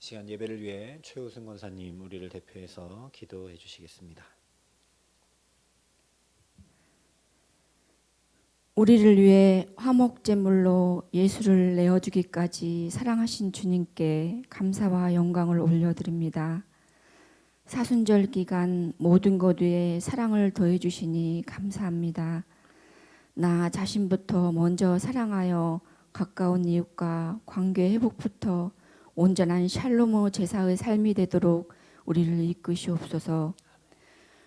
시간 예배를 위해 최우승 권사님 우리를 대표해서 기도해 주시겠습니다. 우리를 위해 화목제물로 예수를 내어주기까지 사랑하신 주님께 감사와 영광을 올려드립니다. 사순절 기간 모든 것 위에 사랑을 더해 주시니 감사합니다. 나 자신부터 먼저 사랑하여 가까운 이웃과 관계 회복부터 온전한 샬롬의 제사의 삶이 되도록 우리를 이끄시옵소서.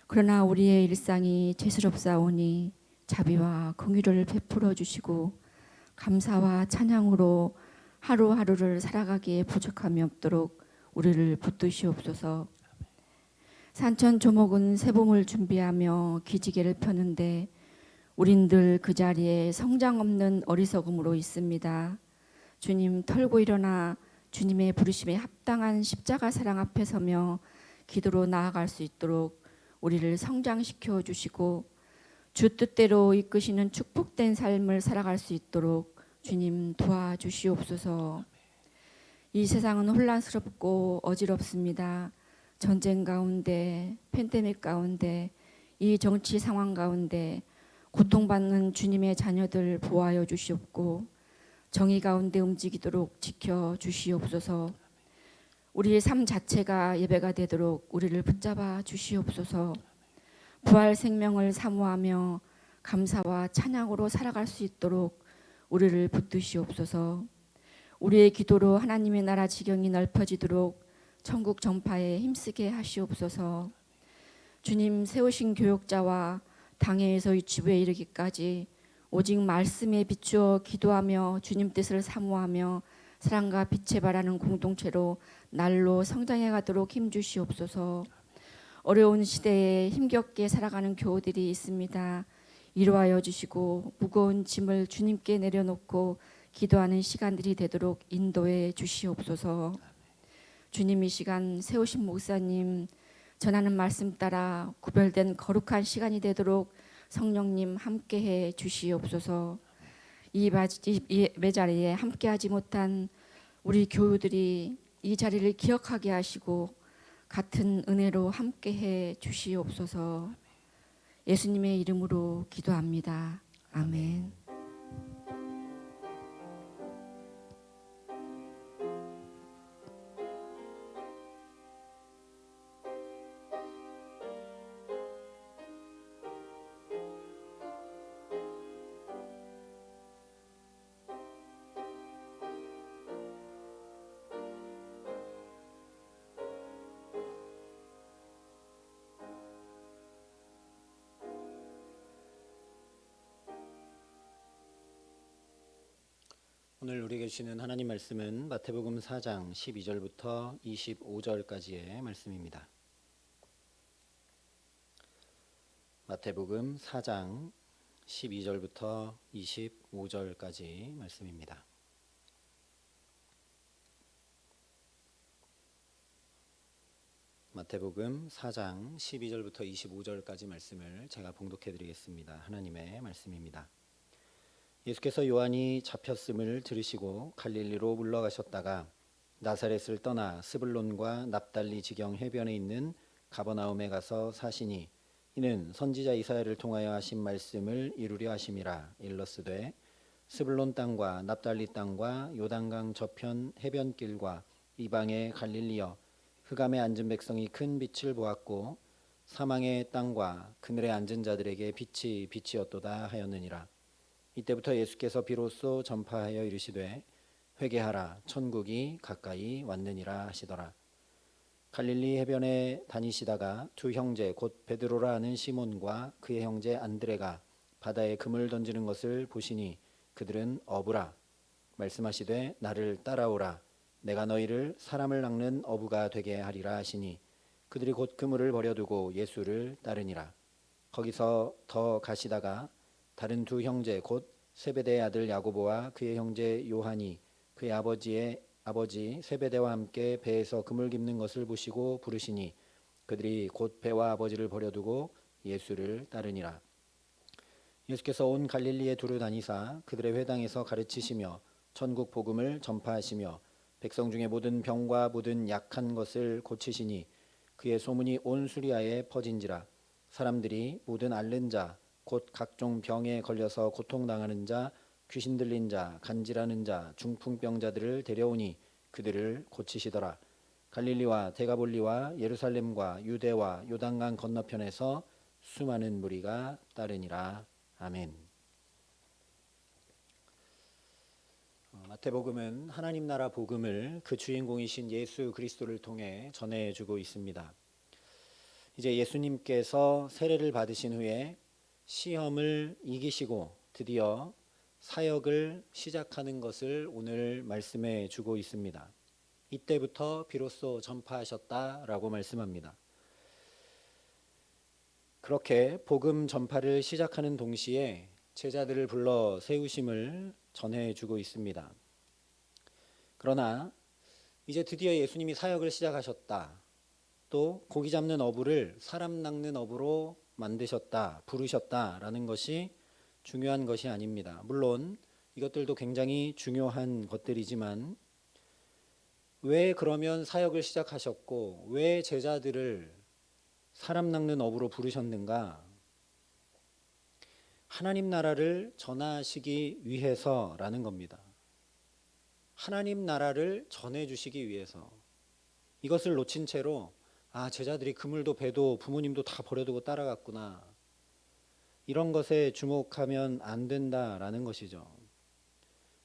그러나 우리의 일상이 죄스럽사오니 자비와 긍휼을 베풀어 주시고 감사와 찬양으로 하루하루를 살아가기에 부족함이 없도록 우리를 붙드시옵소서. 산천 조목은 새봄을 준비하며 기지개를 펴는데 우린 늘 그 자리에 성장 없는 어리석음으로 있습니다. 주님, 털고 일어나 주님의 부르심에 합당한 십자가 사랑 앞에 서며 기도로 나아갈 수 있도록 우리를 성장시켜 주시고 주 뜻대로 이끄시는 축복된 삶을 살아갈 수 있도록 주님 도와주시옵소서. 이 세상은 혼란스럽고 어지럽습니다. 전쟁 가운데, 팬데믹 가운데, 이 정치 상황 가운데 고통받는 주님의 자녀들 보호하여 주시옵고 정의 가운데 움직이도록 지켜 주시옵소서. 우리의 삶 자체가 예배가 되도록 우리를 붙잡아 주시옵소서. 부활 생명을 사모하며 감사와 찬양으로 살아갈 수 있도록 우리를 붙드시옵소서. 우리의 기도로 하나님의 나라 지경이 넓어지도록 천국 전파에 힘쓰게 하시옵소서. 주님, 세우신 교역자와 당회에서 유치부에 이르기까지 오직 말씀에 비추어 기도하며 주님 뜻을 사모하며 사랑과 빛에 바라는 공동체로 날로 성장해 가도록 힘주시옵소서. 어려운 시대에 힘겹게 살아가는 교우들이 있습니다. 위로하여 주시고 무거운 짐을 주님께 내려놓고 기도하는 시간들이 되도록 인도해 주시옵소서. 주님, 이 시간 세우신 목사님 전하는 말씀 따라 구별된 거룩한 시간이 되도록 성령님 함께해 주시옵소서. 이 자리에 함께하지 못한 우리 교우들이 이 자리를 기억하게 하시고 같은 은혜로 함께해 주시옵소서. 예수님의 이름으로 기도합니다. 아멘. 오늘 우리에게 주시는 하나님 말씀은 마태복음 4장 12절부터 25절까지의 말씀입니다. 마태복음 4장 12절부터 25절까지 말씀입니다. 마태복음 4장 12절부터 25절까지 말씀을 제가 봉독해 드리겠습니다. 하나님의 말씀입니다. 예수께서 요한이 잡혔음을 들으시고 갈릴리로 물러가셨다가 나사렛을 떠나 스불론과 납달리 지경 해변에 있는 가버나움에 가서 사시니 이는 선지자 이사야를 통하여 하신 말씀을 이루려 하심이라. 일러스되 스불론 땅과 납달리 땅과 요단강 저편 해변길과 이방의 갈릴리여, 흑암에 앉은 백성이 큰 빛을 보았고 사망의 땅과 그늘에 앉은 자들에게 빛이 빛이었도다 하였느니라. 이때부터 예수께서 비로소 전파하여 이르시되 회개하라, 천국이 가까이 왔느니라 하시더라. 갈릴리 해변에 다니시다가 두 형제 곧 베드로라 하는 시몬과 그의 형제 안드레가 바다에 그물 던지는 것을 보시니 그들은 어부라. 말씀하시되 나를 따라오라, 내가 너희를 사람을 낚는 어부가 되게 하리라 하시니 그들이 곧 그물을 버려두고 예수를 따르니라. 거기서 더 가시다가 다른 두 형제 곧 세베대의 아들 야고보와 그의 형제 요한이 그의 아버지 세베대와 함께 배에서 그물 깁는 것을 보시고 부르시니 그들이 곧 배와 아버지를 버려두고 예수를 따르니라. 예수께서 온 갈릴리에 두루 다니사 그들의 회당에서 가르치시며 천국 복음을 전파하시며 백성 중에 모든 병과 모든 약한 것을 고치시니 그의 소문이 온 수리아에 퍼진지라. 사람들이 모든 앓는 자 곧 각종 병에 걸려서 고통당하는 자 귀신 들린 자 간질하는 자 중풍병자들을 데려오니 그들을 고치시더라. 갈릴리와 데가볼리와 예루살렘과 유대와 요단강 건너편에서 수많은 무리가 따르니라. 아멘. 마태복음은 하나님 나라 복음을 그 주인공이신 예수 그리스도를 통해 전해주고 있습니다. 이제 예수님께서 세례를 받으신 후에 시험을 이기시고 드디어 사역을 시작하는 것을 오늘 말씀해 주고 있습니다. 이때부터 비로소 전파하셨다라고 말씀합니다. 그렇게 복음 전파를 시작하는 동시에 제자들을 불러 세우심을 전해주고 있습니다. 그러나 이제 드디어 예수님이 사역을 시작하셨다. 또 고기 잡는 어부를 사람 낚는 어부로 만드셨다, 부르셨다라는 것이 중요한 것이 아닙니다. 물론 이것들도 굉장히 중요한 것들이지만 왜 그러면 사역을 시작하셨고 왜 제자들을 사람 낚는 어부로 부르셨는가? 하나님 나라를 전하시기 위해서라는 겁니다. 하나님 나라를 전해주시기 위해서. 이것을 놓친 채로 제자들이 그물도 배도 부모님도 다 버려두고 따라갔구나. 이런 것에 주목하면 안 된다라는 것이죠.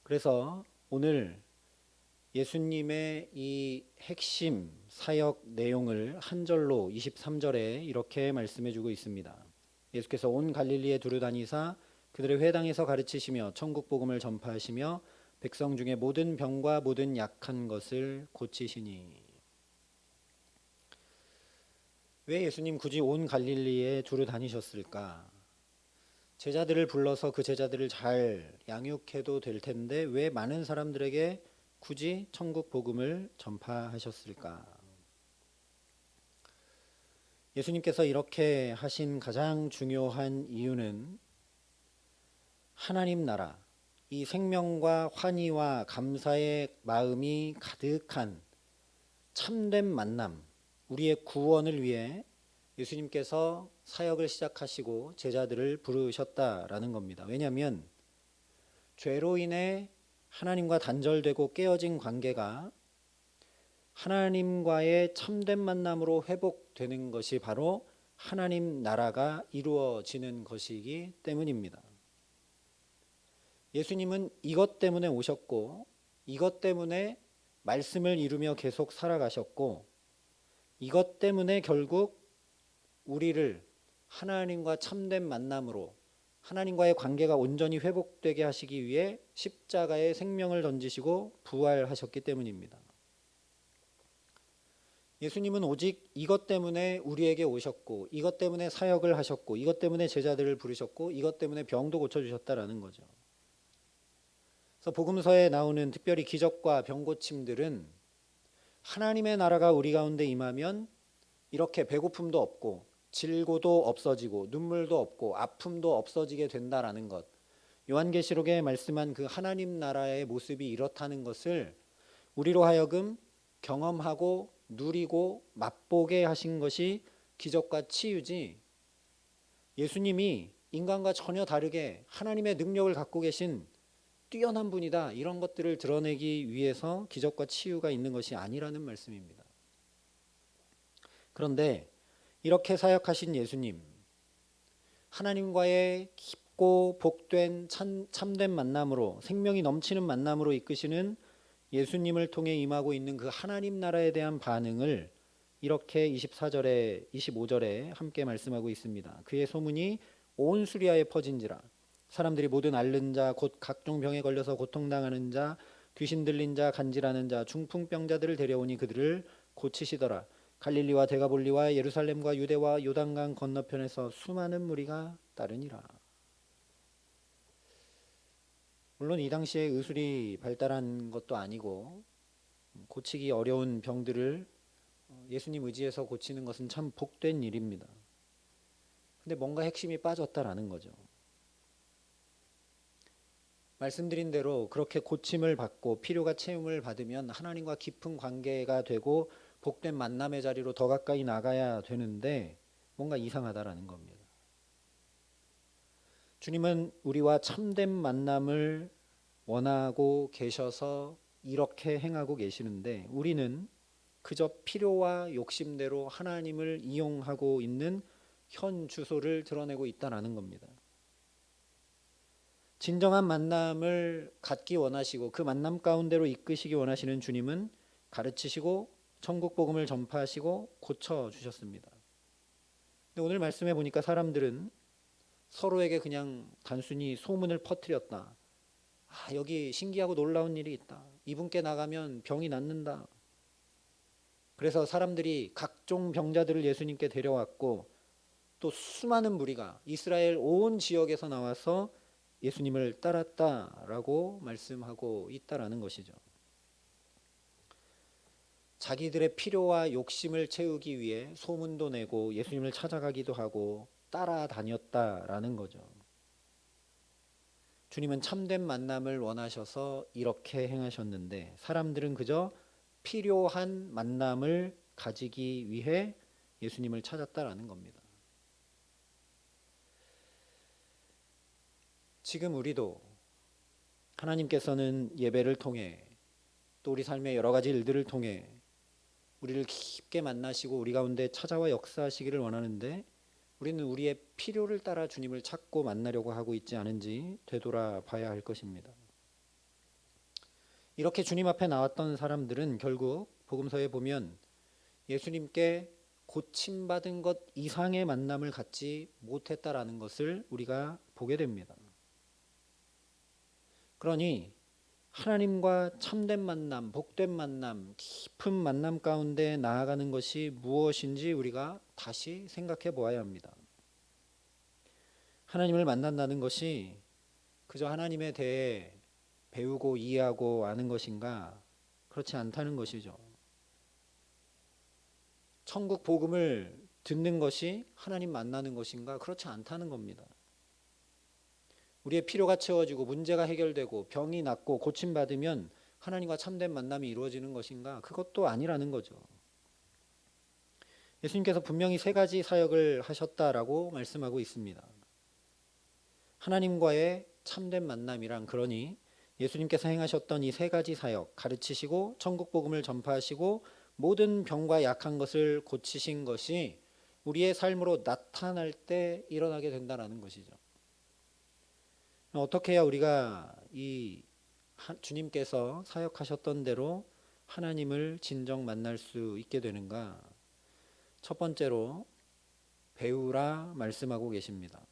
그래서 오늘 예수님의 이 핵심 사역 내용을 한 절로 23절에 이렇게 말씀해 주고 있습니다. 예수께서 온 갈릴리에 두루 다니사 그들의 회당에서 가르치시며 천국 복음을 전파하시며 백성 중에 모든 병과 모든 약한 것을 고치시니. 왜 예수님 굳이 온 갈릴리에 두루 다니셨을까? 제자들을 불러서 그 제자들을 잘 양육해도 될 텐데 왜 많은 사람들에게 굳이 천국 복음을 전파하셨을까? 예수님께서 이렇게 하신 가장 중요한 이유는 하나님 나라, 이 생명과 환희와 감사의 마음이 가득한 참된 만남, 우리의 구원을 위해 예수님께서 사역을 시작하시고 제자들을 부르셨다라는 겁니다. 왜냐하면 죄로 인해 하나님과 단절되고 깨어진 관계가 하나님과의 참된 만남으로 회복되는 것이 바로 하나님 나라가 이루어지는 것이기 때문입니다. 예수님은 이것 때문에 오셨고 이것 때문에 말씀을 이루며 계속 살아가셨고 이것 때문에 결국 우리를 하나님과 참된 만남으로 하나님과의 관계가 온전히 회복되게 하시기 위해 십자가에 생명을 던지시고 부활하셨기 때문입니다. 예수님은 오직 이것 때문에 우리에게 오셨고 이것 때문에 사역을 하셨고 이것 때문에 제자들을 부르셨고 이것 때문에 병도 고쳐주셨다라는 거죠. 그래서 복음서에 나오는 특별히 기적과 병고침들은 하나님의 나라가 우리 가운데 임하면 이렇게 배고픔도 없고 질고도 없어지고 눈물도 없고 아픔도 없어지게 된다라는 것. 요한계시록에 말씀한 그 하나님 나라의 모습이 이렇다는 것을 우리로 하여금 경험하고 누리고 맛보게 하신 것이 기적과 치유지, 예수님이 인간과 전혀 다르게 하나님의 능력을 갖고 계신 뛰어난 분이다 이런 것들을 드러내기 위해서 기적과 치유가 있는 것이 아니라는 말씀입니다. 그런데 이렇게 사역하신 예수님, 하나님과의 깊고 복된 참된 만남으로 생명이 넘치는 만남으로 이끄시는 예수님을 통해 임하고 있는 그 하나님 나라에 대한 반응을 이렇게 24절에 25절에 함께 말씀하고 있습니다. 그의 소문이 온 수리아에 퍼진지라. 사람들이 모든 앓는 자 곧 각종 병에 걸려서 고통당하는 자 귀신 들린 자 간질하는 자 중풍병자들을 데려오니 그들을 고치시더라. 갈릴리와 데가볼리와 예루살렘과 유대와 요단강 건너편에서 수많은 무리가 따르니라. 물론 이 당시에 의술이 발달한 것도 아니고 고치기 어려운 병들을 예수님 의지해서 고치는 것은 참 복된 일입니다. 근데 뭔가 핵심이 빠졌다라는 거죠. 말씀드린 대로 그렇게 고침을 받고 필요가 채움을 받으면 하나님과 깊은 관계가 되고 복된 만남의 자리로 더 가까이 나가야 되는데 뭔가 이상하다라는 겁니다. 주님은 우리와 참된 만남을 원하고 계셔서 이렇게 행하고 계시는데 우리는 그저 필요와 욕심대로 하나님을 이용하고 있는 현 주소를 드러내고 있다는 겁니다. 진정한 만남을 갖기 원하시고 그 만남 가운데로 이끄시기 원하시는 주님은 가르치시고 천국 복음을 전파하시고 고쳐 주셨습니다. 근데 오늘 말씀해 보니까 사람들은 서로에게 그냥 단순히 소문을 퍼뜨렸다. 여기 신기하고 놀라운 일이 있다. 이분께 나가면 병이 낫는다. 그래서 사람들이 각종 병자들을 예수님께 데려왔고 또 수많은 무리가 이스라엘 온 지역에서 나와서 예수님을 따랐다라고 말씀하고 있다라는 것이죠. 자기들의 필요와 욕심을 채우기 위해 소문도 내고 예수님을 찾아가기도 하고 따라다녔다라는 거죠. 주님은 참된 만남을 원하셔서 이렇게 행하셨는데 사람들은 그저 필요한 만남을 가지기 위해 예수님을 찾았다라는 겁니다. 지금 우리도 하나님께서는 예배를 통해 또 우리 삶의 여러 가지 일들을 통해 우리를 깊게 만나시고 우리 가운데 찾아와 역사하시기를 원하는데 우리는 우리의 필요를 따라 주님을 찾고 만나려고 하고 있지 않은지 되돌아봐야 할 것입니다. 이렇게 주님 앞에 나왔던 사람들은 결국 복음서에 보면 예수님께 고침받은 것 이상의 만남을 갖지 못했다라는 것을 우리가 보게 됩니다. 그러니 하나님과 참된 만남, 복된 만남, 깊은 만남 가운데 나아가는 것이 무엇인지 우리가 다시 생각해 보아야 합니다. 하나님을 만난다는 것이 그저 하나님에 대해 배우고 이해하고 아는 것인가? 그렇지 않다는 것이죠. 천국 복음을 듣는 것이 하나님 만나는 것인가? 그렇지 않다는 겁니다. 우리의 필요가 채워지고 문제가 해결되고 병이 낫고 고침받으면 하나님과 참된 만남이 이루어지는 것인가? 그것도 아니라는 거죠. 예수님께서 분명히 세 가지 사역을 하셨다라고 말씀하고 있습니다. 하나님과의 참된 만남이란 그러니 예수님께서 행하셨던 이 세 가지 사역, 가르치시고 천국 복음을 전파하시고 모든 병과 약한 것을 고치신 것이 우리의 삶으로 나타날 때 일어나게 된다는 것이죠. 어떻게 해야 우리가 이 주님께서 사역하셨던 대로 하나님을 진정 만날 수 있게 되는가? 첫 번째로 배우라 말씀하고 계십니다.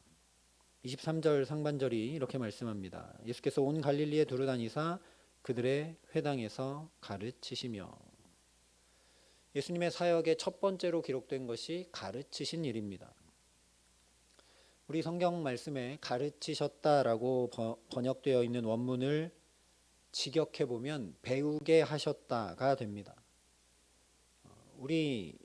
23절 상반절이 이렇게 말씀합니다. 예수께서 온 갈릴리에 두루다니사 그들의 회당에서 가르치시며. 예수님의 사역의 첫 번째로 기록된 것이 가르치신 일입니다. 우리 성경 말씀에 가르치셨다라고 번역되어 있는 원문을 직역해 보면 배우게 하셨다가 됩니다. 우리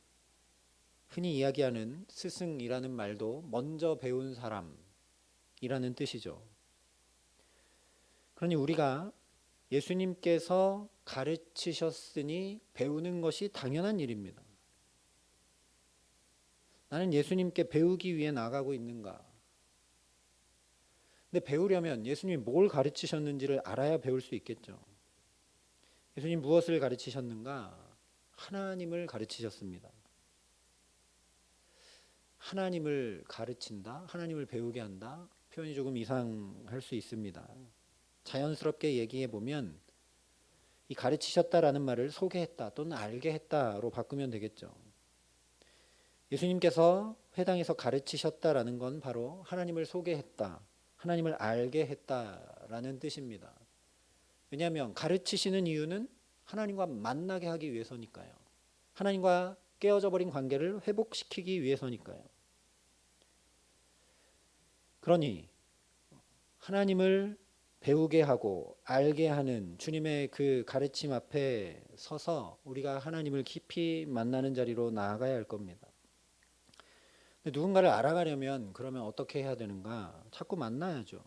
흔히 이야기하는 스승이라는 말도 먼저 배운 사람이라는 뜻이죠. 그러니 우리가 예수님께서 가르치셨으니 배우는 것이 당연한 일입니다. 나는 예수님께 배우기 위해 나가고 있는가? 근데 배우려면 예수님이 뭘 가르치셨는지를 알아야 배울 수 있겠죠. 예수님 무엇을 가르치셨는가? 하나님을 가르치셨습니다. 하나님을 가르친다? 하나님을 배우게 한다? 표현이 조금 이상할 수 있습니다. 자연스럽게 얘기해 보면 이 가르치셨다라는 말을 소개했다 또는 알게 했다로 바꾸면 되겠죠. 예수님께서 회당에서 가르치셨다라는 건 바로 하나님을 소개했다, 하나님을 알게 했다라는 뜻입니다. 왜냐하면 가르치시는 이유는 하나님과 만나게 하기 위해서니까요. 하나님과 깨어져 버린 관계를 회복시키기 위해서니까요. 그러니 하나님을 배우게 하고 알게 하는 주님의 그 가르침 앞에 서서 우리가 하나님을 깊이 만나는 자리로 나아가야 할 겁니다. 누군가를 알아가려면 그러면 어떻게 해야 되는가? 자꾸 만나야죠.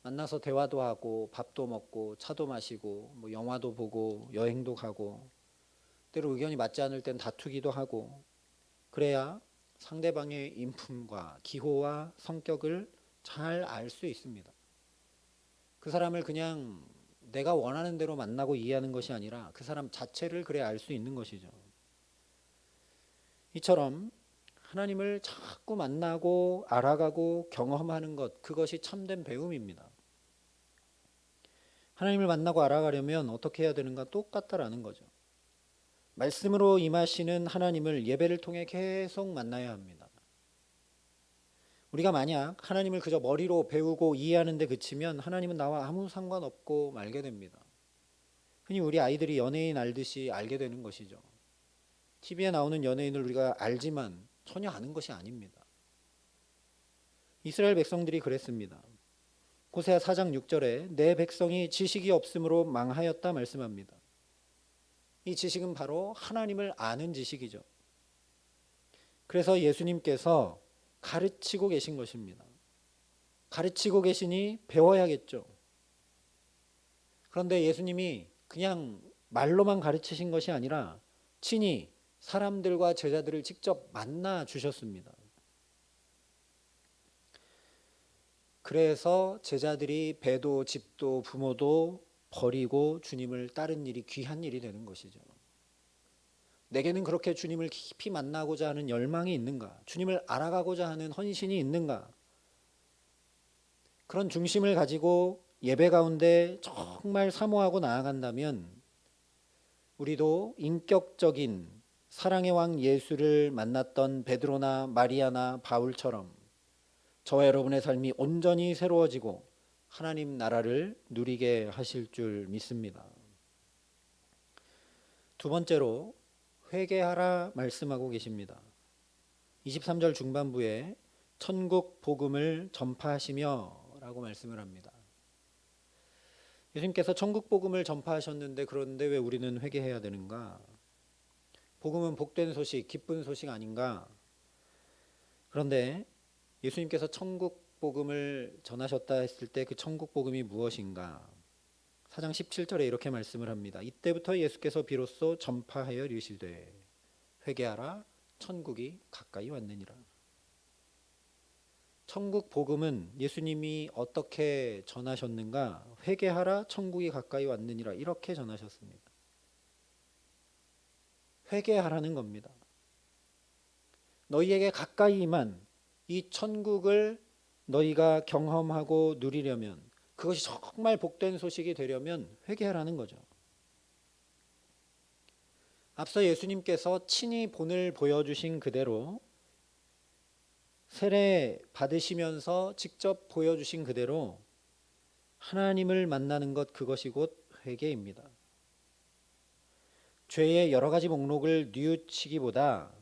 만나서 대화도 하고 밥도 먹고 차도 마시고 뭐 영화도 보고 여행도 가고 때로 의견이 맞지 않을 땐 다투기도 하고 그래야 상대방의 인품과 기호와 성격을 잘 알 수 있습니다. 그 사람을 그냥 내가 원하는 대로 만나고 이해하는 것이 아니라 그 사람 자체를 그래 알 수 있는 것이죠. 이처럼 하나님을 자꾸 만나고 알아가고 경험하는 것, 그것이 참된 배움입니다. 하나님을 만나고 알아가려면 어떻게 해야 되는가? 똑같다라는 거죠. 말씀으로 임하시는 하나님을 예배를 통해 계속 만나야 합니다. 우리가 만약 하나님을 그저 머리로 배우고 이해하는 데 그치면 하나님은 나와 아무 상관없고 말게 됩니다. 흔히 우리 아이들이 연예인 알듯이 알게 되는 것이죠. TV에 나오는 연예인을 우리가 알지만 전혀 아는 것이 아닙니다. 이스라엘 백성들이 그랬습니다. 호세아 4장 6절에 내 백성이 지식이 없으므로 망하였다 말씀합니다. 이 지식은 바로 하나님을 아는 지식이죠. 그래서 예수님께서 가르치고 계신 것입니다. 가르치고 계시니 배워야겠죠. 그런데 예수님이 그냥 말로만 가르치신 것이 아니라 친히 사람들과 제자들을 직접 만나 주셨습니다. 그래서 제자들이 배도 집도 부모도 버리고 주님을 따른 일이 귀한 일이 되는 것이죠. 내게는 그렇게 주님을 깊이 만나고자 하는 열망이 있는가? 주님을 알아가고자 하는 헌신이 있는가? 그런 중심을 가지고 예배 가운데 정말 사모하고 나아간다면 우리도 인격적인 사랑의 왕 예수를 만났던 베드로나 마리아나 바울처럼 저와 여러분의 삶이 온전히 새로워지고 하나님 나라를 누리게 하실 줄 믿습니다. 두 번째로 회개하라 말씀하고 계십니다. 23절 중반부에 천국 복음을 전파하시며 라고 말씀을 합니다. 예수님께서 천국 복음을 전파하셨는데 그런데 왜 우리는 회개해야 되는가? 복음은 복된 소식, 기쁜 소식 아닌가? 그런데 예수님께서 천국 복음을 전하셨다 했을 때 그 천국 복음이 무엇인가? 4장 17절에 이렇게 말씀을 합니다. 이때부터 예수께서 비로소 전파하여 이르시되 회개하라 천국이 가까이 왔느니라. 천국 복음은 예수님이 어떻게 전하셨는가? 회개하라 천국이 가까이 왔느니라 이렇게 전하셨습니다. 회개하라는 겁니다. 너희에게 가까이 임한 이 천국을 너희가 경험하고 누리려면 그것이 정말 복된 소식이 되려면 회개하라는 거죠. 앞서 예수님께서 친히 본을 보여주신 그대로 세례 받으시면서 직접 보여주신 그대로 하나님을 만나는 것 그것이 곧 회개입니다. 죄의 여러 가지 목록을 뉘우치기보다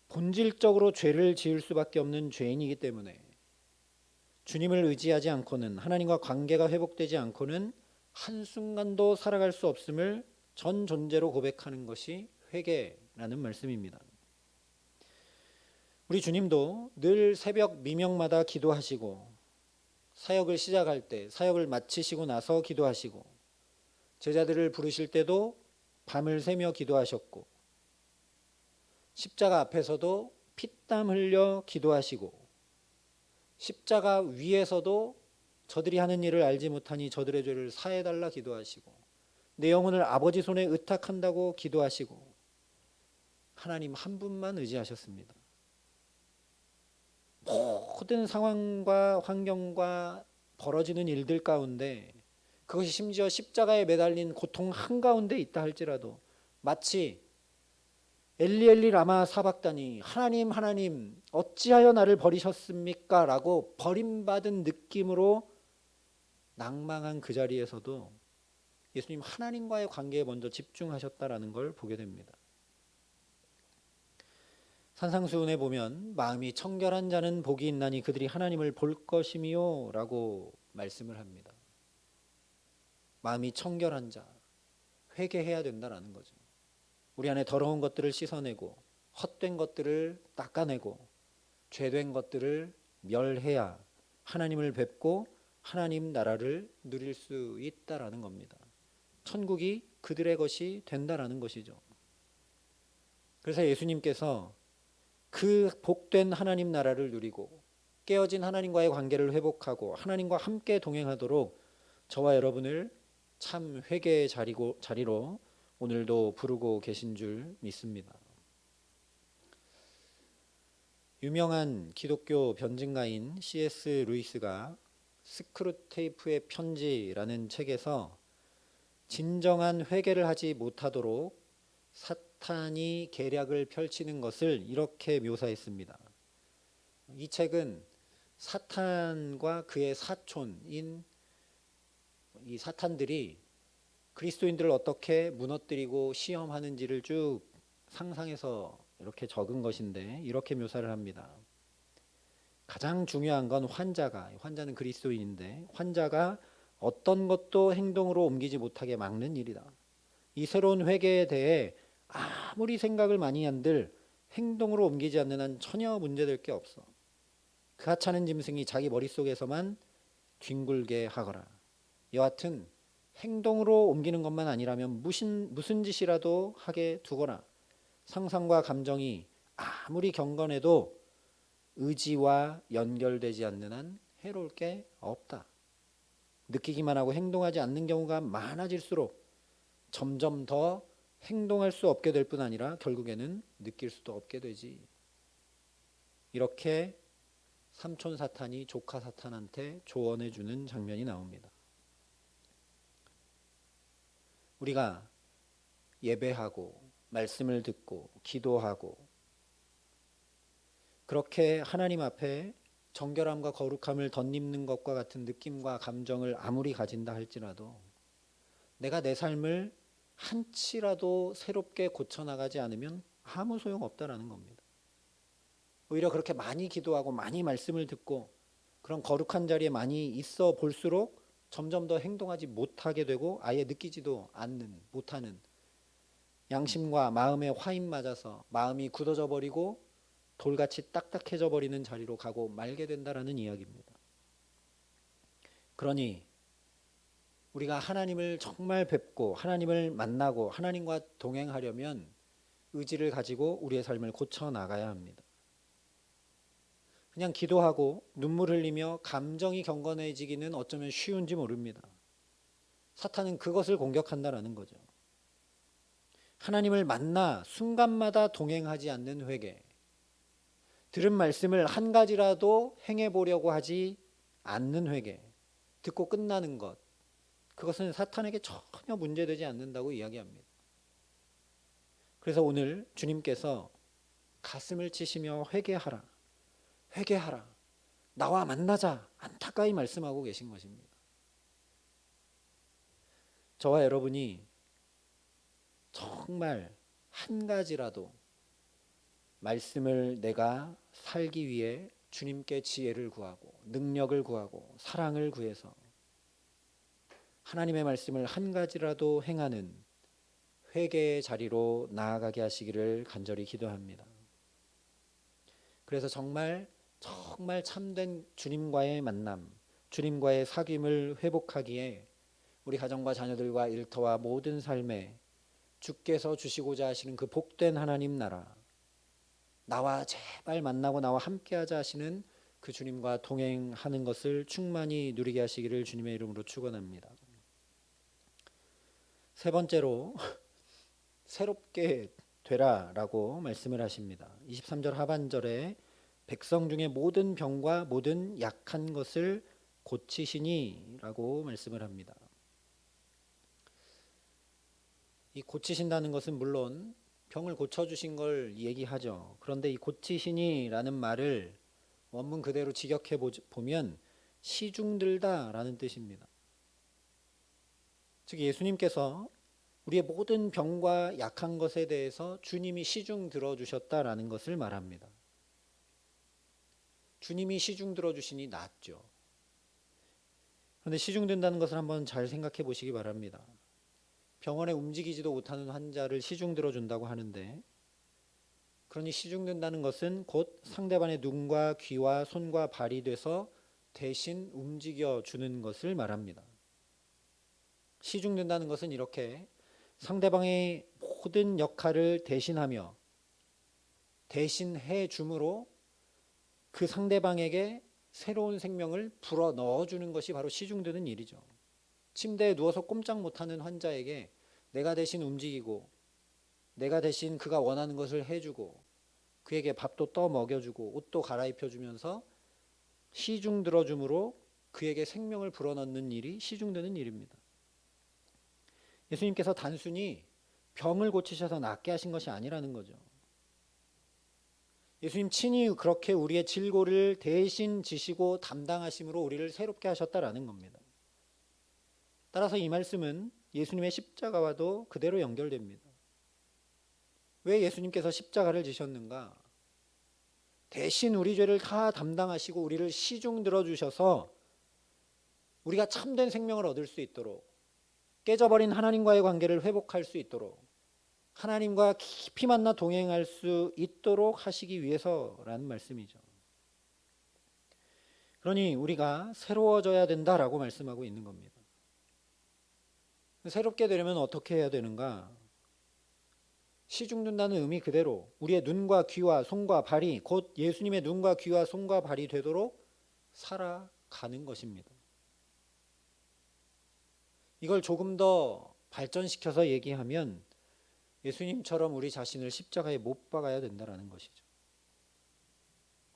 본질적으로 죄를 지을 수밖에 없는 죄인이기 때문에 주님을 의지하지 않고는 하나님과 관계가 회복되지 않고는 한순간도 살아갈 수 없음을 전 존재로 고백하는 것이 회개라는 말씀입니다. 우리 주님도 늘 새벽 미명마다 기도하시고 사역을 시작할 때 사역을 마치시고 나서 기도하시고 제자들을 부르실 때도 밤을 새며 기도하셨고 십자가 앞에서도 피땀 흘려 기도하시고 십자가 위에서도 저들이 하는 일을 알지 못하니 저들의 죄를 사해달라 기도하시고 내 영혼을 아버지 손에 의탁한다고 기도하시고 하나님 한 분만 의지하셨습니다. 모든 상황과 환경과 벌어지는 일들 가운데 그것이 심지어 십자가에 매달린 고통 한가운데 있다 할지라도 마치 엘리 엘리 라마 사박다니 하나님 하나님 어찌하여 나를 버리셨습니까? 라고 버림받은 느낌으로 낭망한 그 자리에서도 예수님 하나님과의 관계에 먼저 집중하셨다라는 걸 보게 됩니다. 산상수훈에 보면 마음이 청결한 자는 복이 있나니 그들이 하나님을 볼 것이미요 라고 말씀을 합니다. 마음이 청결한 자, 회개해야 된다라는 거죠. 우리 안에 더러운 것들을 씻어내고 헛된 것들을 닦아내고 죄된 것들을 멸해야 하나님을 뵙고 하나님 나라를 누릴 수 있다라는 겁니다. 천국이 그들의 것이 된다라는 것이죠. 그래서 예수님께서 그 복된 하나님 나라를 누리고 깨어진 하나님과의 관계를 회복하고 하나님과 함께 동행하도록 저와 여러분을 참 회개의 자리로 오늘도 부르고 계신 줄 믿습니다. 유명한 기독교 변증가인 C.S. 루이스가 스크루테이프의 편지라는 책에서 진정한 회개를 하지 못하도록 사탄이 계략을 펼치는 것을 이렇게 묘사했습니다. 이 책은 사탄과 그의 사촌인 이 사탄들이 그리스도인들을 어떻게 무너뜨리고 시험하는지를 쭉 상상해서 이렇게 적은 것인데 이렇게 묘사를 합니다. 가장 중요한 건 환자는 그리스도인인데 환자가 어떤 것도 행동으로 옮기지 못하게 막는 일이다. 이 새로운 회개에 대해 아무리 생각을 많이 한들 행동으로 옮기지 않는 한 전혀 문제될 게 없어. 그 하찮은 짐승이 자기 머릿속에서만 뒹굴게 하거라. 여하튼 행동으로 옮기는 것만 아니라면 무슨 짓이라도 하게 두거라. 상상과 감정이 아무리 경건해도 의지와 연결되지 않는 한 해로울 게 없다. 느끼기만 하고 행동하지 않는 경우가 많아질수록 점점 더 행동할 수 없게 될 뿐 아니라 결국에는 느낄 수도 없게 되지. 이렇게 삼촌 사탄이 조카 사탄한테 조언해 주는 장면이 나옵니다. 우리가 예배하고 말씀을 듣고 기도하고 그렇게 하나님 앞에 정결함과 거룩함을 덧입는 것과 같은 느낌과 감정을 아무리 가진다 할지라도 내가 내 삶을 한치라도 새롭게 고쳐나가지 않으면 아무 소용없다라는 겁니다. 오히려 그렇게 많이 기도하고 많이 말씀을 듣고 그런 거룩한 자리에 많이 있어 볼수록 점점 더 행동하지 못하게 되고 아예 느끼지도 않는 못하는 양심과 마음의 화인 맞아서 마음이 굳어져 버리고 돌같이 딱딱해져 버리는 자리로 가고 말게 된다라는 이야기입니다. 그러니 우리가 하나님을 정말 뵙고 하나님을 만나고 하나님과 동행하려면 의지를 가지고 우리의 삶을 고쳐 나가야 합니다. 그냥 기도하고 눈물 흘리며 감정이 경건해지기는 어쩌면 쉬운지 모릅니다. 사탄은 그것을 공격한다라는 거죠. 하나님을 만나 순간마다 동행하지 않는 회개, 들은 말씀을 한 가지라도 행해보려고 하지 않는 회개, 듣고 끝나는 것, 그것은 사탄에게 전혀 문제되지 않는다고 이야기합니다. 그래서 오늘 주님께서 가슴을 치시며 회개하라, 회개하라, 나와 만나자 안타까이 말씀하고 계신 것입니다. 저와 여러분이 정말 한 가지라도 말씀을 내가 살기 위해 주님께 지혜를 구하고 능력을 구하고 사랑을 구해서 하나님의 말씀을 한 가지라도 행하는 회개의 자리로 나아가게 하시기를 간절히 기도합니다. 그래서 정말 참된 주님과의 만남, 주님과의 사귐을 회복하기에 우리 가정과 자녀들과 일터와 모든 삶에 주께서 주시고자 하시는 그 복된 하나님 나라, 나와 제발 만나고 나와 함께하자 하시는 그 주님과 동행하는 것을 충만히 누리게 하시기를 주님의 이름으로 축원합니다. 세 번째로 새롭게 되라라고 말씀을 하십니다. 23절 하반절에 백성 중에 모든 병과 모든 약한 것을 고치시니라고 말씀을 합니다. 이 고치신다는 것은 물론 병을 고쳐주신 걸 얘기하죠. 그런데 이 고치시니라는 말을 원문 그대로 직역해 보면 시중들다라는 뜻입니다. 즉 예수님께서 우리의 모든 병과 약한 것에 대해서 주님이 시중 들어주셨다라는 것을 말합니다. 주님이 시중 들어주시니 낫죠. 그런데 시중 든다는 것을 한번 잘 생각해 보시기 바랍니다. 병원에 움직이지도 못하는 환자를 시중 들어준다고 하는데, 그러니 시중 든다는 것은 곧 상대방의 눈과 귀와 손과 발이 돼서 대신 움직여 주는 것을 말합니다. 시중된다는 것은 이렇게 상대방의 모든 역할을 대신하며 대신해 줌으로 그 상대방에게 새로운 생명을 불어 넣어주는 것이 바로 시중드는 일이죠. 침대에 누워서 꼼짝 못하는 환자에게 내가 대신 움직이고 내가 대신 그가 원하는 것을 해주고 그에게 밥도 떠 먹여주고 옷도 갈아입혀주면서 시중 들어줌으로 그에게 생명을 불어넣는 일이 시중드는 일입니다. 예수님께서 단순히 병을 고치셔서 낫게 하신 것이 아니라는 거죠. 예수님 친히 그렇게 우리의 질고를 대신 지시고 담당하심으로 우리를 새롭게 하셨다라는 겁니다. 따라서 이 말씀은 예수님의 십자가와도 그대로 연결됩니다. 왜 예수님께서 십자가를 지셨는가? 대신 우리 죄를 다 담당하시고 우리를 시중 들어주셔서 우리가 참된 생명을 얻을 수 있도록, 깨져버린 하나님과의 관계를 회복할 수 있도록, 하나님과 깊이 만나 동행할 수 있도록 하시기 위해서라는 말씀이죠. 그러니 우리가 새로워져야 된다라고 말씀하고 있는 겁니다. 새롭게 되려면 어떻게 해야 되는가? 시중든다는 의미 그대로 우리의 눈과 귀와 손과 발이 곧 예수님의 눈과 귀와 손과 발이 되도록 살아가는 것입니다. 이걸 조금 더 발전시켜서 얘기하면 예수님처럼 우리 자신을 십자가에 못 박아야 된다는 것이죠.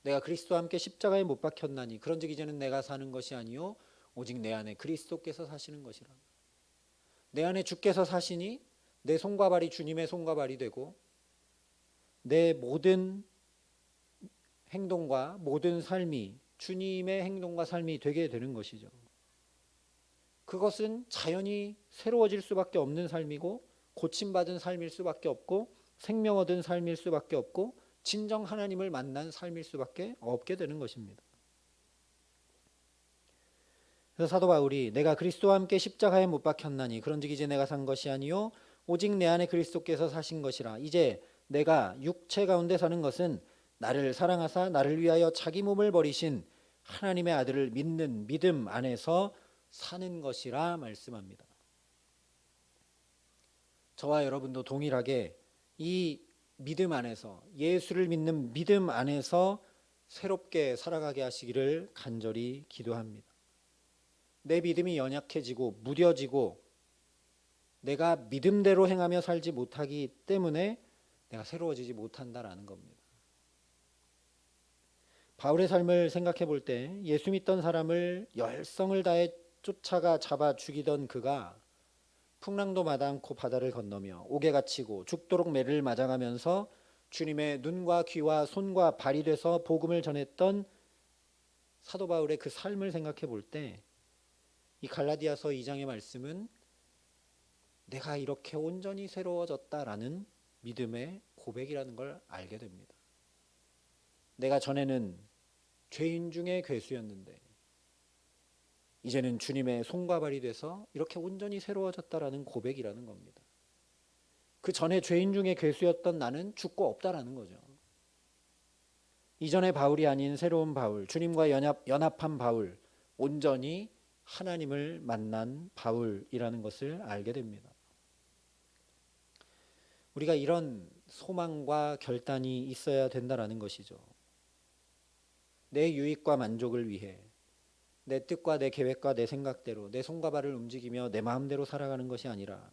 내가 그리스도와 함께 십자가에 못 박혔나니 그런즉 이제는 내가 사는 것이 아니요 오직 내 안에 그리스도께서 사시는 것이라. 내 안에 주께서 사시니 내 손과 발이 주님의 손과 발이 되고 내 모든 행동과 모든 삶이 주님의 행동과 삶이 되게 되는 것이죠. 그것은 자연히 새로워질 수밖에 없는 삶이고 고침받은 삶일 수밖에 없고 생명 얻은 삶일 수밖에 없고 진정 하나님을 만난 삶일 수밖에 없게 되는 것입니다. 그래서 사도 바울이 내가 그리스도와 함께 십자가에 못 박혔나니 그런즉 이제 내가 산 것이 아니요 오직 내 안에 그리스도께서 사신 것이라. 이제 내가 육체 가운데 사는 것은 나를 사랑하사 나를 위하여 자기 몸을 버리신 하나님의 아들을 믿는 믿음 안에서 사는 것이라 말씀합니다. 저와 여러분도 동일하게 이 믿음 안에서 예수를 믿는 믿음 안에서 새롭게 살아가게 하시기를 간절히 기도합니다. 내 믿음이 연약해지고 무뎌지고 내가 믿음대로 행하며 살지 못하기 때문에 내가 새로워지지 못한다라는 겁니다. 바울의 삶을 생각해 볼 때 예수 믿던 사람을 열성을 다해 쫓아가 잡아 죽이던 그가 풍랑도 마다 않고 바다를 건너며 옥에 갇히고 죽도록 매를 맞아가면서 주님의 눈과 귀와 손과 발이 돼서 복음을 전했던 사도 바울의 그 삶을 생각해 볼 때 이 갈라디아서 2장의 말씀은 내가 이렇게 온전히 새로워졌다라는 믿음의 고백이라는 걸 알게 됩니다. 내가 전에는 죄인 중에 괴수였는데 이제는 주님의 손과 발이 돼서 이렇게 온전히 새로워졌다라는 고백이라는 겁니다. 그 전에 죄인 중에 괴수였던 나는 죽고 없다라는 거죠. 이전의 바울이 아닌 새로운 바울, 주님과 연합한 바울, 온전히 하나님을 만난 바울이라는 것을 알게 됩니다. 우리가 이런 소망과 결단이 있어야 된다라는 것이죠. 내 유익과 만족을 위해 내 뜻과 내 계획과 내 생각대로 내 손과 발을 움직이며 내 마음대로 살아가는 것이 아니라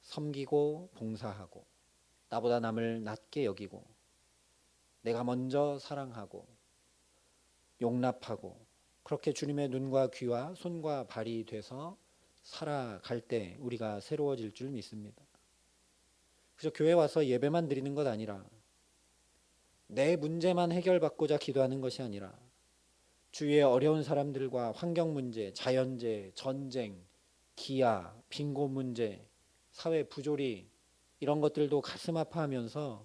섬기고 봉사하고 나보다 남을 낮게 여기고 내가 먼저 사랑하고 용납하고 그렇게 주님의 눈과 귀와 손과 발이 돼서 살아갈 때 우리가 새로워질 줄 믿습니다. 그저 교회 와서 예배만 드리는 것 아니라 내 문제만 해결받고자 기도하는 것이 아니라 주위의 어려운 사람들과 환경 문제, 자연재해, 전쟁, 기아, 빈곤 문제, 사회 부조리 이런 것들도 가슴 아파하면서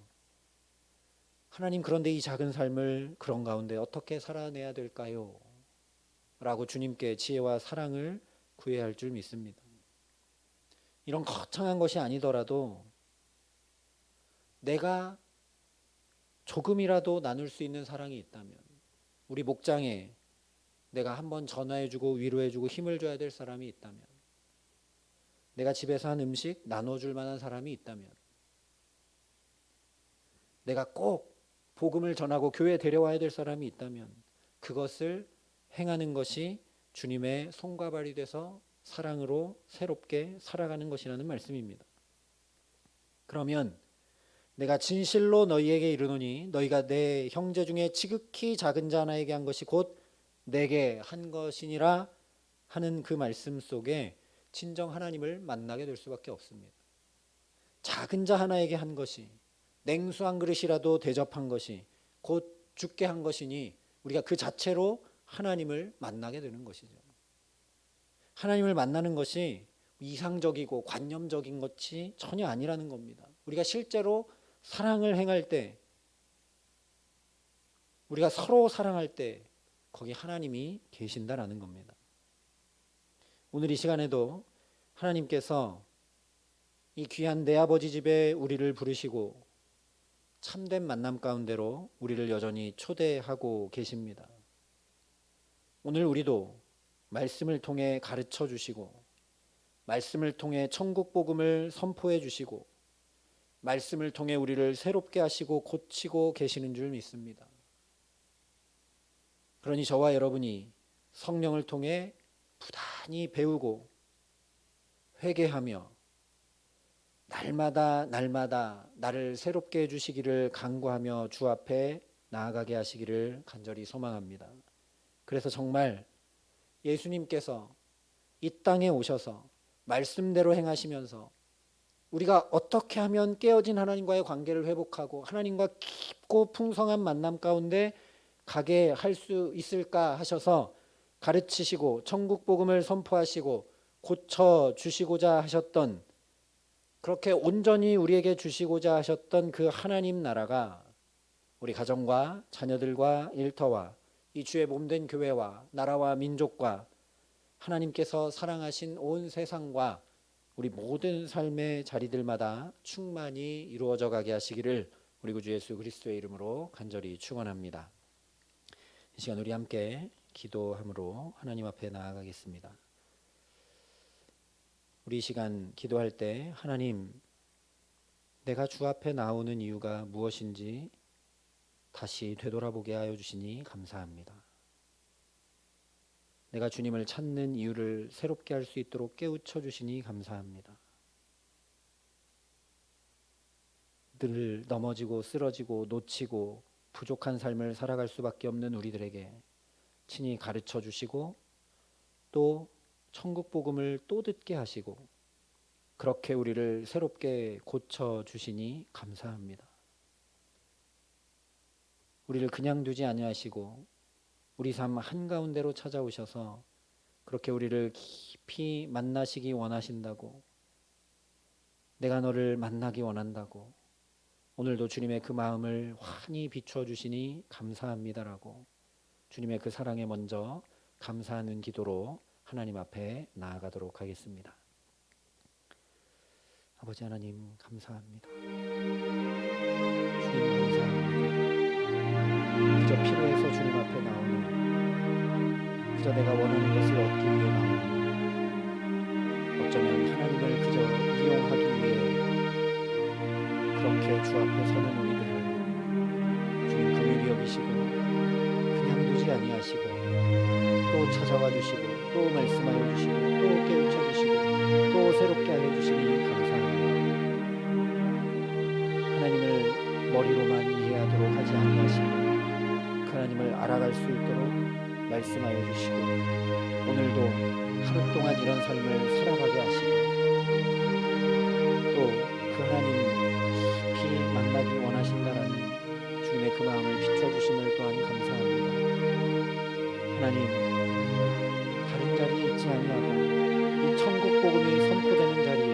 하나님 그런데 이 작은 삶을 그런 가운데 어떻게 살아내야 될까요? 라고 주님께 지혜와 사랑을 구해야 할 줄 믿습니다. 이런 거창한 것이 아니더라도 내가 조금이라도 나눌 수 있는 사랑이 있다면 우리 목장에 내가 한번 전화해주고 위로해주고 힘을 줘야 될 사람이 있다면, 내가 집에서 한 음식 나눠줄 만한 사람이 있다면, 내가 꼭 복음을 전하고 교회에 데려와야 될 사람이 있다면 그것을 행하는 것이 주님의 손과 발이 돼서 사랑으로 새롭게 살아가는 것이라는 말씀입니다. 그러면 내가 진실로 너희에게 이르노니 너희가 내 형제 중에 지극히 작은 자 하나에게 한 것이 곧 내게 한 것이니라 하는 그 말씀 속에 진정 하나님을 만나게 될 수밖에 없습니다. 작은 자 하나에게 한 것이, 냉수 한 그릇이라도 대접한 것이 곧 죽게 한 것이니 우리가 그 자체로 하나님을 만나게 되는 것이죠. 하나님을 만나는 것이 이상적이고 관념적인 것이 전혀 아니라는 겁니다. 우리가 실제로 사랑을 행할 때, 우리가 서로 사랑할 때 거기 하나님이 계신다라는 겁니다. 오늘 이 시간에도 하나님께서 이 귀한 내 아버지 집에 우리를 부르시고 참된 만남 가운데로 우리를 여전히 초대하고 계십니다. 오늘 우리도 말씀을 통해 가르쳐 주시고, 말씀을 통해 천국 복음을 선포해 주시고, 말씀을 통해 우리를 새롭게 하시고 고치고 계시는 줄 믿습니다. 그러니 저와 여러분이 성령을 통해 부단히 배우고 회개하며 날마다 나를 새롭게 해주시기를 간구하며 주 앞에 나아가게 하시기를 간절히 소망합니다. 그래서 정말 예수님께서 이 땅에 오셔서 말씀대로 행하시면서 우리가 어떻게 하면 깨어진 하나님과의 관계를 회복하고 하나님과 깊고 풍성한 만남 가운데 가게 할 수 있을까 하셔서 가르치시고 천국 복음을 선포하시고 고쳐 주시고자 하셨던, 그렇게 온전히 우리에게 주시고자 하셨던 그 하나님 나라가 우리 가정과 자녀들과 일터와 이 주의 몸된 교회와 나라와 민족과 하나님께서 사랑하신 온 세상과 우리 모든 삶의 자리들마다 충만히 이루어져 가게 하시기를 우리 구주 예수 그리스도의 이름으로 간절히 축원합니다. 이 시간 우리 함께 기도함으로 하나님 앞에 나아가겠습니다. 우리 이 시간 기도할 때 하나님, 내가 주 앞에 나오는 이유가 무엇인지 다시 되돌아보게 하여 주시니 감사합니다. 내가 주님을 찾는 이유를 새롭게 할 수 있도록 깨우쳐 주시니 감사합니다. 늘 넘어지고 쓰러지고 놓치고 부족한 삶을 살아갈 수밖에 없는 우리들에게 친히 가르쳐 주시고 또 천국 복음을 또 듣게 하시고 그렇게 우리를 새롭게 고쳐 주시니 감사합니다. 우리를 그냥 두지 아니하시고 우리 삶 한가운데로 찾아오셔서 그렇게 우리를 깊이 만나시기 원하신다고, 내가 너를 만나기 원한다고, 오늘도 주님의 그 마음을 환히 비추어 주시니 감사합니다라고 주님의 그 사랑에 먼저 감사하는 기도로 하나님 앞에 나아가도록 하겠습니다. 아버지 하나님 감사합니다. 주님 감사합니다. 그저 필요해서 주님 앞에 나오는, 그저 내가 원하는 것을 얻기 위해 나오는, 어쩌면 하나님을 그저 이용하기 위해 그렇게 주 앞에 서는 우리들을 주님 긍휼히 여기시고 그냥 두지 아니하시고 또 찾아와 주시고 또 말씀하여 주시고 또 깨우쳐 주시고 또 새롭게 하여 주시니 감사합니다. 하나님을 머리로만 이해하도록 하지 아니하시고 그 하나님을 알아갈 수 있도록 말씀하여 주시고 오늘도 하루 동안 이런 삶을 살아가게 하시고 또 그 하나님 깊이 만나기 원하신다라는 주님의 그 마음을 비춰주심을 또한 감사합니다. 하나님, 다른 자리에 있지 아니하고 이 천국 복음이 선포되는 자리에,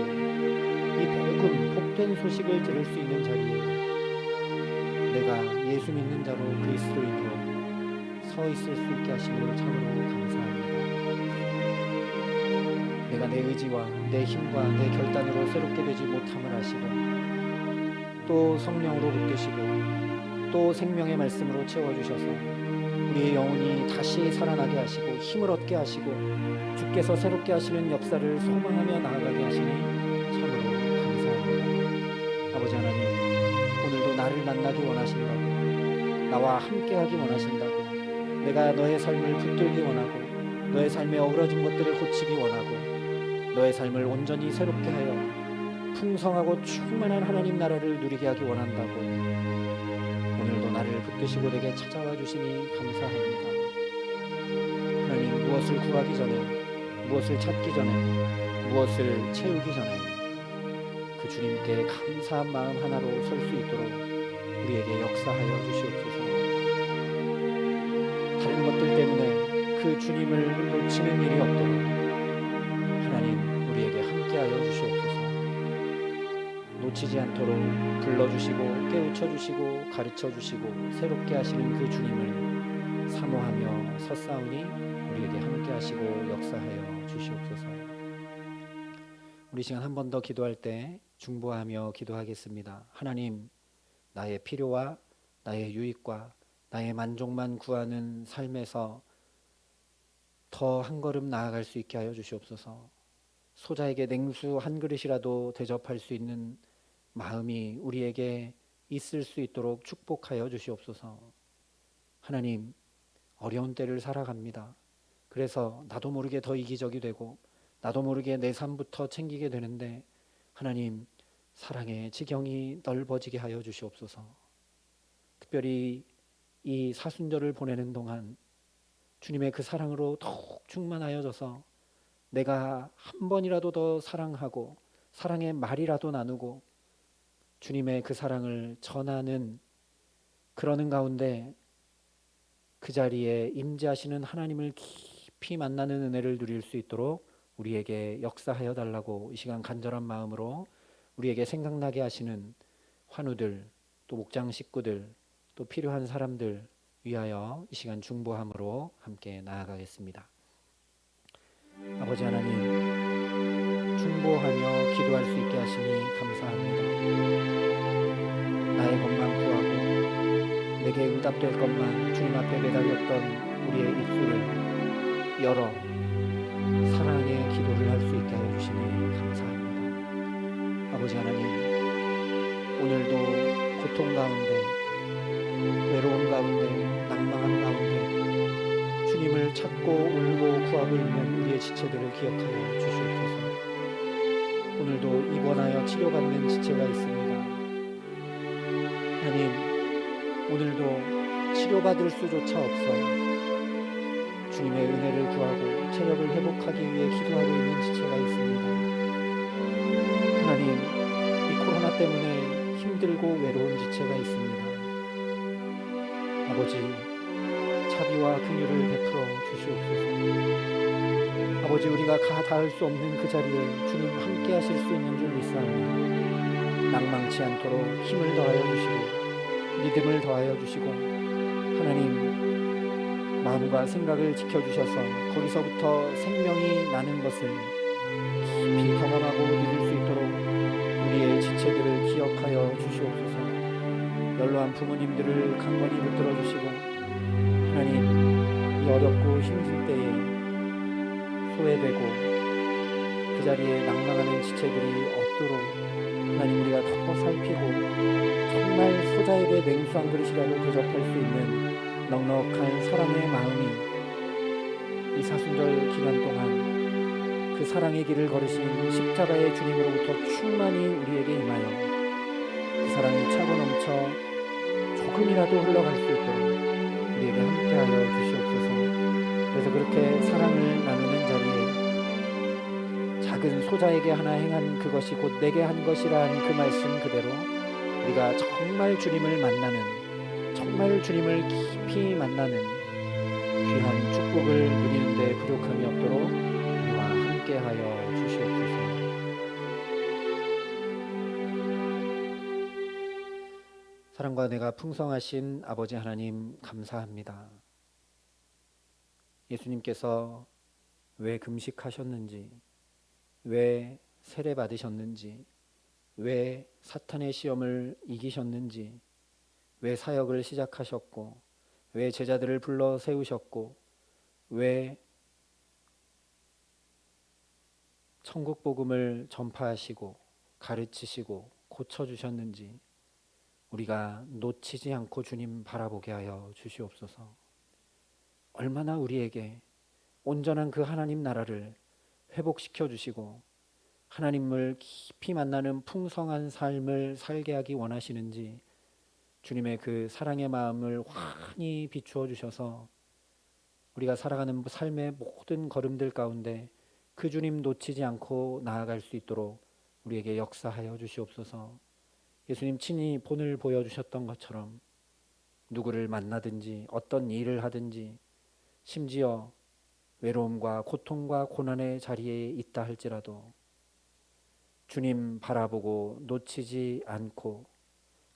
이 복음, 복된 소식을 들을 수 있는 자리에 내가 예수 믿는 자로 그리스도인으로 서 있을 수 있게 하심으로 참으로 감사합니다. 내가 내 의지와 내 힘과 내 결단으로 새롭게 되지 못함을 아시고 또 성령으로 붙드시고 또 생명의 말씀으로 채워주셔서 우리의 영혼이 다시 살아나게 하시고 힘을 얻게 하시고 주께서 새롭게 하시는 역사를 소망하며 나아가게 하시니 참으로 감사합니다. 아버지 하나님, 오늘도 나를 만나기 원하신다고, 나와 함께하기 원하신다고, 내가 너의 삶을 붙들기 원하고 너의 삶에 어그러진 것들을 고치기 원하고 너의 삶을 온전히 새롭게 하여 풍성하고 충만한 하나님 나라를 누리게 하기 원한다고 오늘도 나를 붙드시고 내게 찾아와 주시니 감사합니다. 하나님, 무엇을 구하기 전에, 무엇을 찾기 전에, 무엇을 채우기 전에 그 주님께 감사한 마음 하나로 설 수 있도록 우리에게 역사하여 주시옵소서. 다른 것들 때문에 그 주님을 놓치는 일이 없도록 하나님, 우리에게 함께하여 주시옵소서. 놓치지 않도록 불러주시고 깨우쳐주시고 가르쳐주시고 새롭게 하시는 그 주님을 사모하며 섰사오니 우리에게 함께하시고 역사하여 주시옵소서. 우리 시간 한 번 더 기도할 때 중보하며 기도하겠습니다. 하나님, 나의 필요와 나의 유익과 나의 만족만 구하는 삶에서 더 한 걸음 나아갈 수 있게 하여 주시옵소서. 소자에게 냉수 한 그릇이라도 대접할 수 있는 마음이 우리에게 있을 수 있도록 축복하여 주시옵소서. 하나님, 어려운 때를 살아갑니다. 그래서 나도 모르게 더 이기적이 되고 나도 모르게 내 삶부터 챙기게 되는데 하나님, 사랑의 지경이 넓어지게 하여 주시옵소서. 특별히 이 사순절을 보내는 동안 주님의 그 사랑으로 더욱 충만하여져서 내가 한 번이라도 더 사랑하고 사랑의 말이라도 나누고 주님의 그 사랑을 전하는 그러는 가운데 그 자리에 임재하시는 하나님을 깊이 만나는 은혜를 누릴 수 있도록 우리에게 역사하여 달라고 이 시간 간절한 마음으로 우리에게 생각나게 하시는 환우들, 또 목장 식구들, 또 필요한 사람들 위하여 이 시간 중보함으로 함께 나아가겠습니다. 아버지 하나님, 중보하며 기도할 수 있게 하시니 감사합니다. 나의 것만 구하고 내게 응답될 것만 주님 앞에 매달렸던 우리의 입술을 열어 사랑의 기도를 할 수 있게 하여 주시니 감사합니다. 아버지 하나님, 오늘도 고통 가운데, 외로움 가운데, 낭망함 가운데 주님을 찾고 울고 구하고 있는 우리의 지체들을 기억하여 주시옵소서. 오늘도 입원하여 치료받는 지체가 있습니다. 하나님, 오늘도 치료받을 수조차 없어 주님의 은혜를 구하고 체력을 회복하기 위해 기도하고 있는 지체가 있습니다. 하나님, 이 코로나 때문에 힘들고 외로운 지체가 있습니다. 아버지, 자비와 긍휼을 베풀어 주시옵소서. 아버지, 우리가 닿을 수 없는 그 자리에 주님 함께 하실 수 있는 줄 믿사오니 낭망치 않도록 힘을 더하여 주시고 믿음을 더하여 주시고 하나님, 마음과 생각을 지켜주셔서 거기서부터 생명이 나는 것을 깊이 경험하고 믿을 수 있도록 우리의 지체들을 기억하여 주시옵소서. 연로한 부모님들을 강건히 붙들어 주시고 하나님, 이 어렵고 힘들 때에 소외되고 그 자리에 낭망하는 지체들이 없도록 하나님, 우리가 더 살피고 정말 소자에게 냉수 한 그릇이라도 대접할 수 있는 넉넉한 사랑의 마음이 이 사순절 기간 동안 그 사랑의 길을 걸으신 십자가의 주님으로부터 충만히 우리에게 임하여 그 사랑이 차고 넘쳐 조금이라도 흘러갈 수 있도록 우리에게 함께하여 주시옵소서. 그래서 그렇게 사랑을 나누는 자리에 작은 소자에게 하나 행한 그것이 곧 내게 한 것이라는 그 말씀 그대로 우리가 정말 주님을 만나는, 정말 주님을 깊이 만나는 귀한 축복을 누리는 데 부족함이 없도록 우리와 함께하여 주시옵소서. 사랑과 은혜가 풍성하신 아버지 하나님, 감사합니다. 예수님께서 왜 금식하셨는지, 왜 세례 받으셨는지, 왜 사탄의 시험을 이기셨는지, 왜 사역을 시작하셨고 왜 제자들을 불러 세우셨고 왜 천국 복음을 전파하시고 가르치시고 고쳐주셨는지 우리가 놓치지 않고 주님 바라보게 하여 주시옵소서. 얼마나 우리에게 온전한 그 하나님 나라를 회복시켜 주시고 하나님을 깊이 만나는 풍성한 삶을 살게 하기 원하시는지 주님의 그 사랑의 마음을 환히 비추어 주셔서 우리가 살아가는 삶의 모든 걸음들 가운데 그 주님 놓치지 않고 나아갈 수 있도록 우리에게 역사하여 주시옵소서. 예수님 친히 본을 보여주셨던 것처럼 누구를 만나든지 어떤 일을 하든지 심지어 외로움과 고통과 고난의 자리에 있다 할지라도 주님 바라보고 놓치지 않고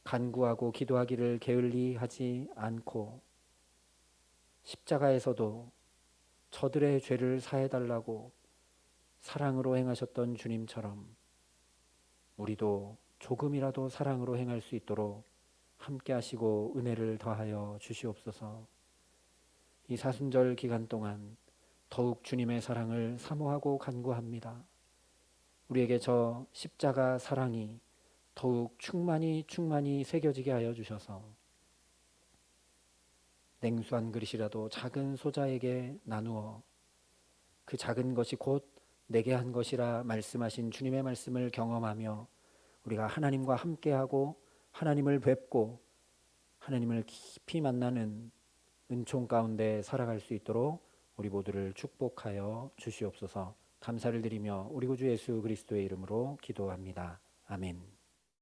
간구하고 기도하기를 게을리 하지 않고 십자가에서도 저들의 죄를 사해달라고 사랑으로 행하셨던 주님처럼 우리도 조금이라도 사랑으로 행할 수 있도록 함께 하시고 은혜를 더하여 주시옵소서. 이 사순절 기간 동안 더욱 주님의 사랑을 사모하고 간구합니다. 우리에게 저 십자가 사랑이 더욱 충만히 새겨지게 하여 주셔서 냉수 한 그릇이라도 작은 소자에게 나누어 그 작은 것이 곧 내게 한 것이라 말씀하신 주님의 말씀을 경험하며 우리가 하나님과 함께하고 하나님을 뵙고 하나님을 깊이 만나는 은총 가운데 살아갈 수 있도록 우리 모두를 축복하여 주시옵소서. 감사를 드리며 우리 구주 예수 그리스도의 이름으로 기도합니다. 아멘.